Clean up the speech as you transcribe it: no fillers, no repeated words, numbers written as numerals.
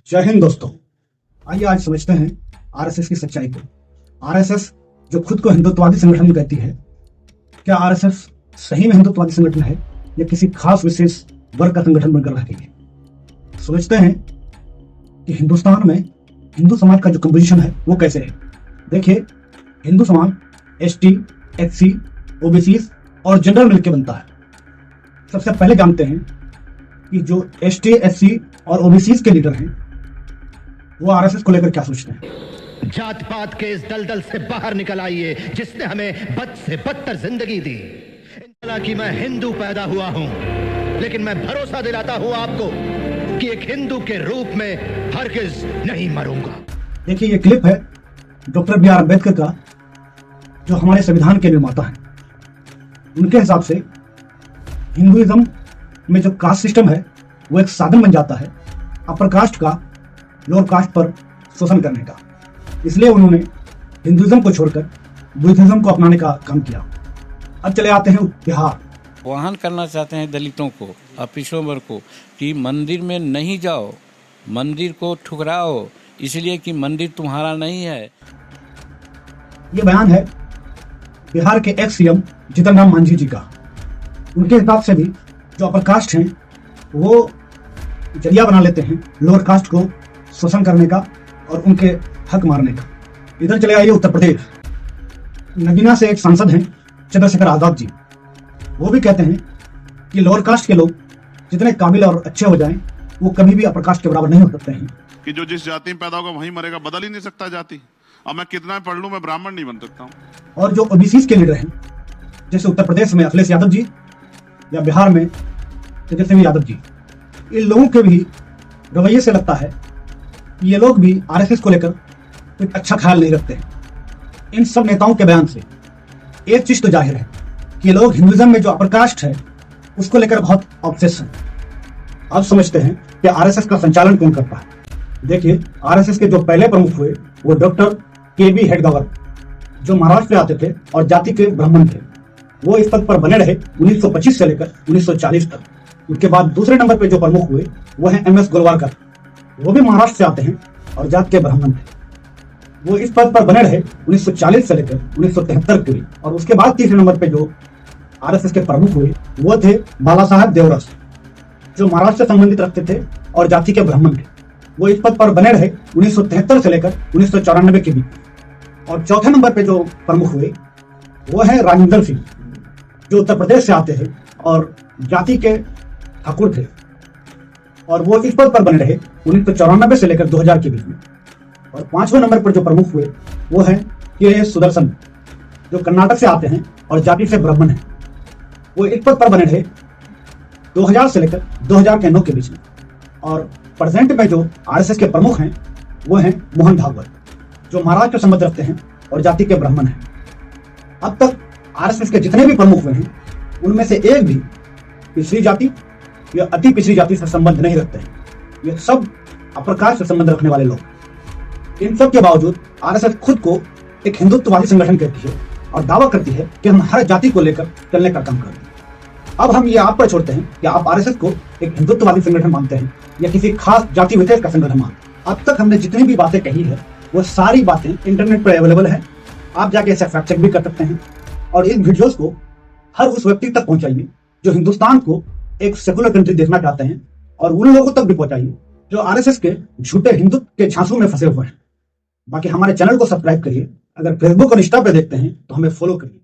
जय हिंद दोस्तों। आइए आज समझते हैं आरएसएस की सच्चाई को। आरएसएस जो खुद को हिंदुत्ववादी संगठन कहती है, क्या आरएसएस सही में हिंदुत्ववादी संगठन है या किसी खास विशेष वर्ग का संगठन बनकर रह गई है? समझते हैं कि हिंदुस्तान में हिंदू समाज का जो कंपोजिशन है वो कैसे है। देखिए, हिंदू समाज एसटी, एससी, ओबीसी और जनरल मिलकर बनता है। सबसे पहले जानते हैं कि जो एसटी, एससी और ओबीसी के लीडर हैं वो आरएसएस को लेकर क्या सोचते हैं। जात पात के इस दलदल से बाहर निकल आइए जिसने हमें बद से बदतर जिंदगी दी। हालांकि मैं हिंदू पैदा हुआ हूं, लेकिन मैं भरोसा दिलाता हूं आपको कि एक हिंदू के रूप में हरगिज नहीं मरूंगा। देखिए, ये क्लिप है डॉक्टर बी आर अम्बेडकर का, जो हमारे संविधान के निर्माता हैं। उनके हिसाब से हिंदुइज्म में जो कास्ट सिस्टम है वो एक साधन बन जाता है अपर कास्ट का लोअर कास्ट पर शोषण करने का। इसलिए उन्होंने हिंदुइज्म को छोड़कर बुद्धिज्म को अपनाने का काम किया। अब चले आते हैं बिहार। आह्वान करना चाहते हैं दलितों को और पिछड़ों वर्ग को कि मंदिर में नहीं जाओ, मंदिर को ठुकराओ, इसलिए कि मंदिर तुम्हारा नहीं है। ये बयान है बिहार के एक्स सीएम जीतन राम मांझी जी का। उनके हिसाब से भी जो अपर कास्ट हैं वो जरिया बना लेते हैं लोअर कास्ट को शोषण करने का और उनके हक मारने का। इधर चले आइए उत्तर प्रदेश। नगीना से एक सांसद हैं चंद्रशेखर आजाद जी। वो भी कहते हैं कि लोअर कास्ट के लोग जितने काबिल और अच्छे हो जाएं वो कभी भी अपर कास्ट के बराबर नहीं हो सकते हैं। कि जो जिस जाति में पैदा होगा वहीं मरेगा, बदल ही नहीं सकता जाति। अब मैं कितना पढ़ लूं, मैं ब्राह्मण नहीं बन सकता हूँ। और जो ओबीसी के लीडर हैं, जैसे उत्तर प्रदेश में अखिलेश यादव जी या बिहार में तेजस्वी यादव जी, इन लोगों के भी रवैये से लगता है कि ये लोग भी आरएसएस को लेकर कोई अच्छा ख्याल नहीं रखते हैं। इन सब नेताओं के बयान से एक चीज तो जाहिर है कि ये लोग हिंदुइज्म में जो अपर कास्ट है उसको लेकर बहुत ऑब्सेस हैं। अब समझते हैं कि आरएसएस का संचालन कौन करता है। देखिए, आरएसएस के जो पहले प्रमुख हुए वो डॉक्टर के.बी. हेडगेवार, जो महाराष्ट्र से आते थे और जाति के ब्राह्मण थे। वो इस पद पर बने रहे 1925 से लेकर 1940 तक। उसके बाद दूसरे नंबर पे जो प्रमुख हुए वो हैं एम.एस. गोलवालकर। वो भी महाराष्ट्र से आते हैं और जात के ब्राह्मण थे। वो इस पद पर बने रहे 1940 से लेकर 1973 के बीच। और उसके बाद तीसरे नंबर पे जो आरएसएस के प्रमुख हुए वो थे बाला साहब देवरस, जो महाराष्ट्र से संबंधित रखते थे और जाति के ब्राह्मण थे। वो इस पद पर बने रहे 1973 से लेकर 1994 के बीच। और चौथे नंबर पे जो प्रमुख हुए वो है राजेंद्र सिंह, जो उत्तर प्रदेश से आते थे और जाति के ठाकुर थे। और वो इस पद पर बने रहे 1994 से लेकर 2000 के बीच में। और पांचवें नंबर पर जो प्रमुख हुए वो है के.एस. सुदर्शन, जो कर्नाटक से आते हैं और जाति से ब्राह्मण हैं। वो इस पद पर बने रहे 2000 से लेकर 2009 के बीच में। और प्रेजेंट में जो आरएसएस के प्रमुख हैं वो हैं मोहन भागवत, जो महाराष्ट्र से संबंध रखते हैं और जाति के ब्राह्मण हैं। अब तक आरएसएस के जितने भी प्रमुख हुए हैं उनमें से एक भी पिछड़ी जाति या अति पिछड़ी जाति से संबंध नहीं रखते हैं। ये सब अपर कास्ट से संबंध रखने वाले लोग। इन सब के बावजूद आरएसएस खुद को एक हिंदुत्ववादी संगठन कहती है और दावा करती है कि हम हर जाति को लेकर चलने का काम करते हैं। अब हम ये आप पर छोड़ते हैं कि आप आरएसएस को एक हिंदुत्ववादी संगठन मानते हैं या किसी खास जाति विशेष का संगठन मानते हैं। अब तक हमने जितनी भी बातें कही है वो सारी बातें इंटरनेट पर अवेलेबल है। आप जाके इसे फैक्ट चेक भी कर सकते हैं। और इन वीडियोस को हर उस व्यक्ति तक पहुंचाइए जो हिंदुस्तान को एक सेकुलर कंट्री देखना चाहते हैं, और उन लोगों तक भी पहुंचाइए जो आरएसएस के झूठे हिंदुत्व के झांसों में फंसे हुए हैं। बाकी हमारे चैनल को सब्सक्राइब करिए। अगर फेसबुक और इंस्टा पे देखते हैं तो हमें फॉलो करिए।